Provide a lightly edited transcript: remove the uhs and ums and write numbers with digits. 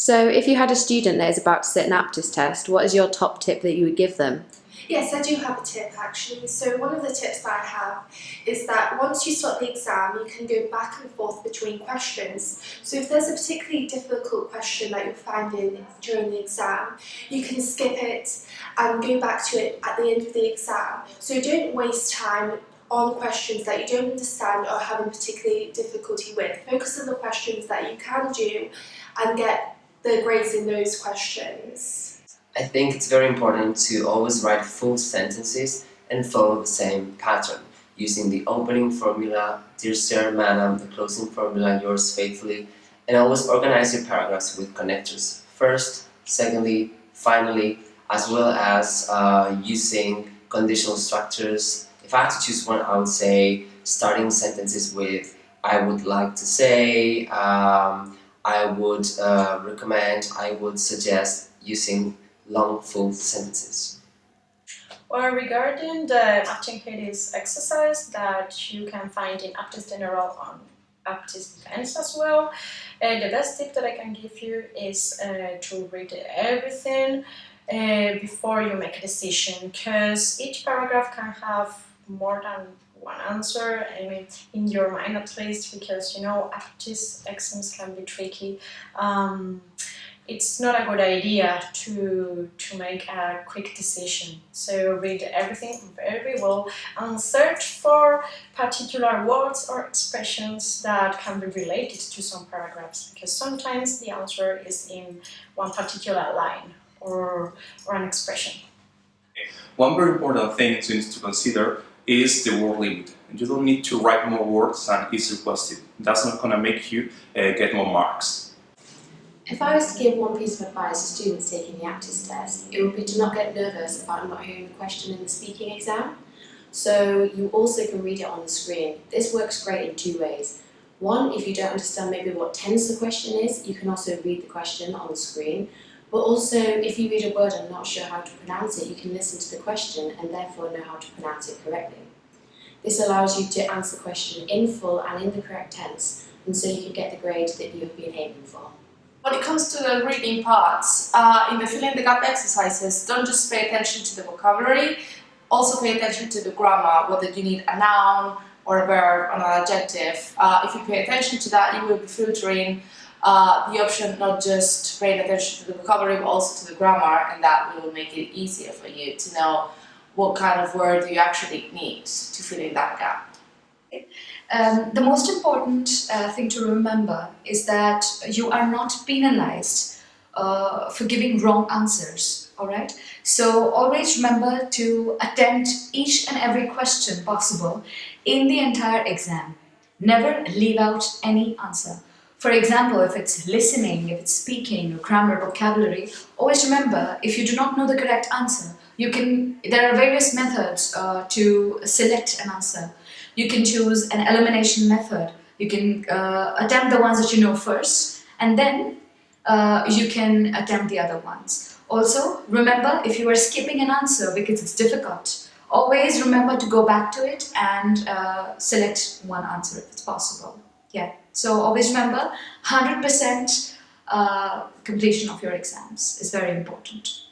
So if you had a student that is about to sit an APTIS test, what is your top tip that you would give them? Yes, I do have a tip actually. So one of the tips that I have is that once you start the exam, you can go back and forth between questions. So if there's a particularly difficult question that you're finding during the exam, you can skip it and go back to it at the end of the exam. So don't waste time on questions that you don't understand or having particularly difficulty with. Focus on the questions that you can do and get the grades in those questions. I think it's very important to always write full sentences and follow the same pattern, using the opening formula, dear sir, madam, the closing formula, yours faithfully, and always organize your paragraphs with connectors, first, secondly, finally, as well as using conditional structures. If I had to choose one, I would say starting sentences with I would like to say, I would recommend, I would suggest, using long full sentences. Well, regarding the APTIS exercise that you can find in APTIS General on APTIS Defense as well, the best tip that I can give you is to read everything before you make a decision, because each paragraph can have more than one answer, I mean, in your mind at least, because you know APTIS exams can be tricky. It's not a good idea to make a quick decision. So read everything very well and search for particular words or expressions that can be related to some paragraphs, because sometimes the answer is in one particular line or an expression. One very important thing to consider is the word limit. You don't need to write more words than is requested. That's not going to make you get more marks. If I was to give one piece of advice to students taking the APTIS test, it would be to not get nervous about not hearing the question in the speaking exam. So you also can read it on the screen. This works great in two ways. One, if you don't understand maybe what tense the question is, you can also read the question on the screen. But also, if you read a word and not sure how to pronounce it, you can listen to the question and therefore know how to pronounce it correctly. This allows you to answer the question in full and in the correct tense, and so you can get the grade that you have been aiming for. When it comes to the reading parts, in the fill in the gap exercises, don't just pay attention to the vocabulary, also pay attention to the grammar, whether you need a noun or a verb or an adjective. If you pay attention to that, you will be filtering the option not just paying attention to the vocabulary but also to the grammar, and that will make it easier for you to know what kind of word you actually need to fill in that gap. The most important thing to remember is that you are not penalized for giving wrong answers, alright? So always remember to attempt each and every question possible in the entire exam. Never leave out any answer. For example, if it's listening, if it's speaking, or grammar, vocabulary, always remember, if you do not know the correct answer, there are various methods to select an answer. You can choose an elimination method. You can attempt the ones that you know first, and then you can attempt the other ones. Also, remember, if you are skipping an answer because it's difficult, always remember to go back to it and select one answer if it's possible. Yeah. So always remember, 100% completion of your exams is very important.